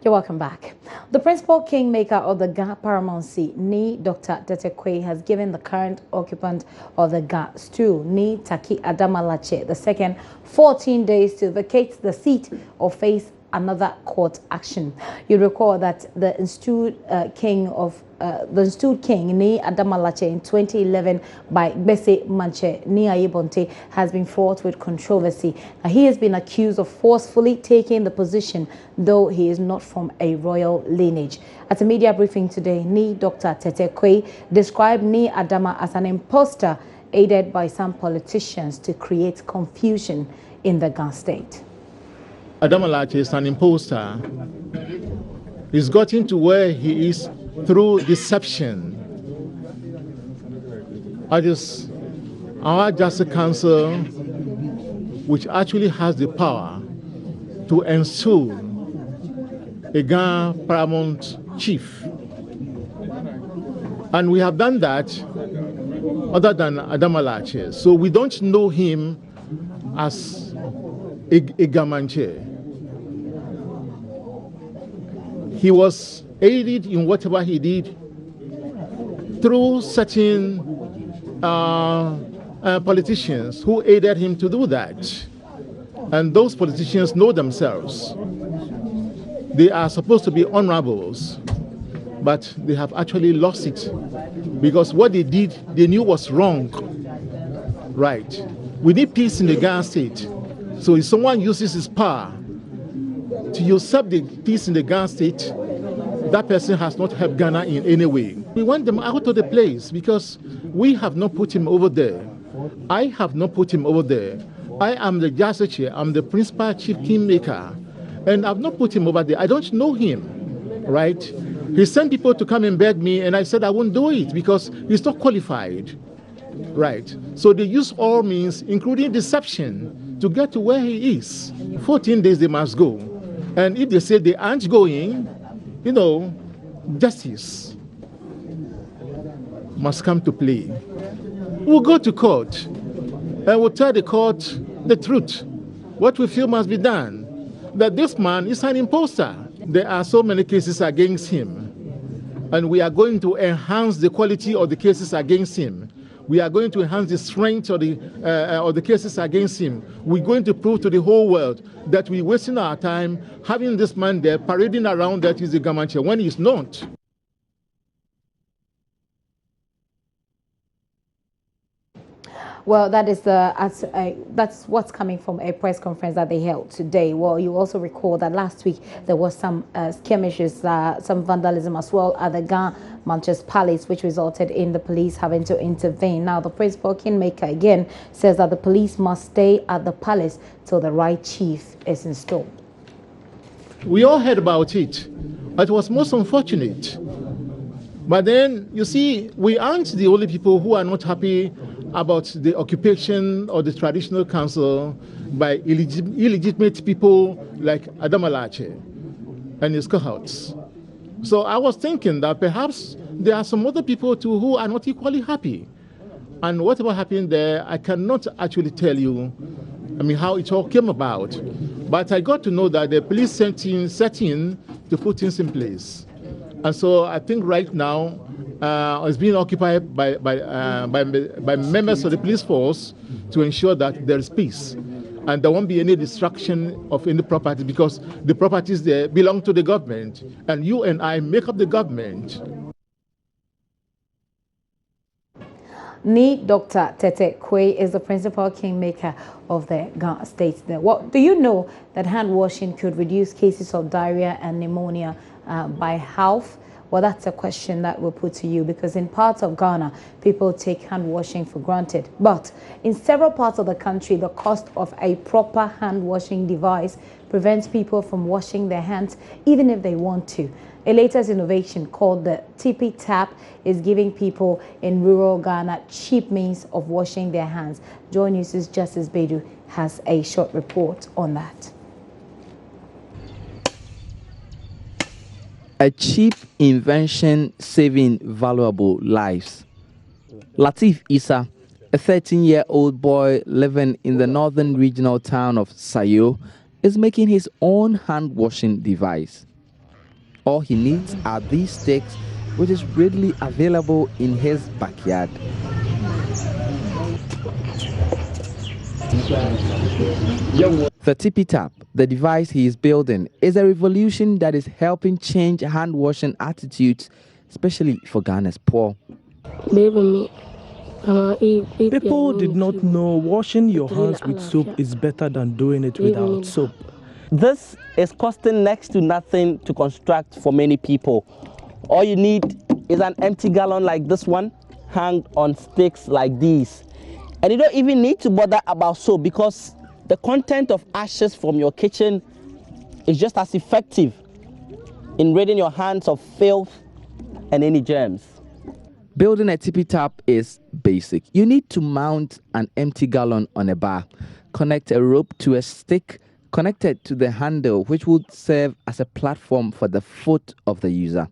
You're welcome back. The principal kingmaker of the Ga Paramountcy, Ni Dr. Tetekwe, has given the current occupant of the Ga stew, Ni Taki Adamalache, the second 14 days to vacate the seat or face another court action. You recall that the installed king Ni Adamalache in 2011 by Bese Manche Ni Ayebonte has been fraught with controversy. Now, he has been accused of forcefully taking the position, though he is not from a royal lineage. At a media briefing today, Ni Dr. Tetekwe described Ni Adama as an imposter aided by some politicians to create confusion in the Ga state. Adamalache is an imposter. He's gotten to where he is through deception. It is our Justice Council which actually has the power to ensure a Ga paramount chief. And we have done that other than Adamalache. So we don't know him as a Gamanche. He was aided in whatever he did through certain politicians who aided him to do that. And those politicians know themselves. They are supposed to be honorables, but they have actually lost it because what they did, they knew was wrong. Right. We need peace in the Ga state. So if someone uses his power to usurp the peace in the Ga state, that person has not helped Ghana in any way. We want them out of the place because we have not put him over there. I have not put him over there. I am the Justice Chair, I'm the principal chief kingmaker, and I've not put him over there. I don't know him, right? He sent people to come and beg me, and I said I won't do it because he's not qualified, right? So they use all means, including deception, to get to where he is. 14 days they must go. And if they say they aren't going, you know, justice must come to play. We'll go to court and we'll tell the court the truth, what we feel must be done, that this man is an imposter. There are so many cases against him, and we are going to enhance the quality of the cases against him. We are going to enhance the strength of the cases against him. We're going to prove to the whole world that we're wasting our time having this man there parading around that he's a Gamanche when he's not. Well, that is that's what's coming from a press conference that they held today. Well, you also recall that last week there was some skirmishes, some vandalism as well at the Ga Manche's Palace, which resulted in the police having to intervene. Now, the principal kingmaker again says that the police must stay at the palace till the right chief is installed. We all heard about it. It was most unfortunate. But then, you see, we aren't the only people who are not happy about the occupation of the traditional council by illegitimate people like Adamalache and his cohorts. So I was thinking that perhaps there are some other people too who are not equally happy. And whatever happened there, I cannot actually tell you, how it all came about. But I got to know that the police set in to put things in place. And so I think right now it's being occupied by members of the police force to ensure that there is peace. And there won't be any destruction of any property because the properties there belong to the government. And you and I make up the government. Ni Dr. Tetekwe is the principal kingmaker of the Ga state. What do you know that hand washing could reduce cases of diarrhea and pneumonia by half? Well, that's a question that we'll put to you because in parts of Ghana, people take hand washing for granted. But in several parts of the country, the cost of a proper hand washing device prevents people from washing their hands even if they want to. A latest innovation called the Tippy Tap is giving people in rural Ghana cheap means of washing their hands. Joy News' Justice Bedu has a short report on that. A cheap invention saving valuable lives. Latif Issa, a 13-year-old boy living in the northern regional town of Sayo, is making his own hand-washing device. All he needs are these sticks, which is readily available in his backyard. The Tippy Tap, the device he is building, is a revolution that is helping change hand washing attitudes, especially for Ghana's poor. People did not know washing your hands with soap is better than doing it without soap. This is costing next to nothing to construct for many people. All you need is an empty gallon like this one, hung on sticks like these. And you don't even need to bother about soap because the content of ashes from your kitchen is just as effective in ridding your hands of filth and any germs. Building a tippy tap is basic. You need to mount an empty gallon on a bar, connect a rope to a stick connected to the handle, which would serve as a platform for the foot of the user.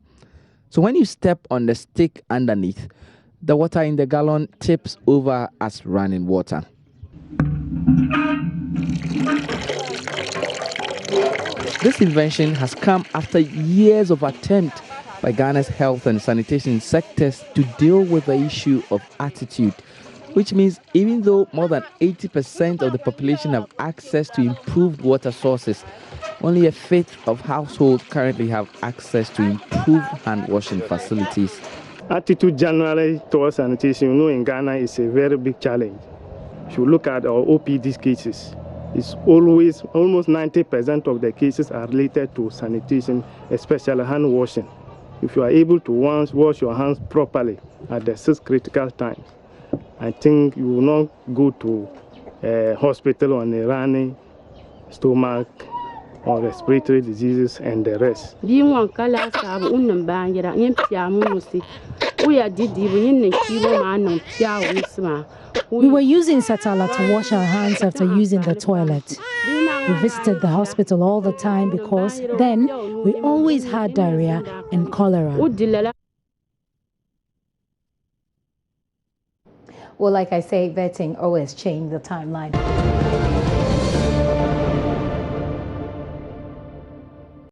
So when you step on the stick underneath, the water in the gallon tips over as running water. This invention has come after years of attempt by Ghana's health and sanitation sectors to deal with the issue of attitude, which means even though more than 80% of the population have access to improved water sources, only a fifth of households currently have access to improved hand washing facilities. Attitude generally towards sanitation, in Ghana is a very big challenge. If you look at our OPD cases, it's always almost 90% of the cases are related to sanitation, especially hand washing. If you are able to once wash your hands properly at the 6 critical times, I think you will not go to a hospital on a running stomach or respiratory diseases and the rest. We were using Satala to wash our hands after using the toilet. We visited the hospital all the time because then we always had diarrhea and cholera. Well, like I say, vetting always changed the timeline.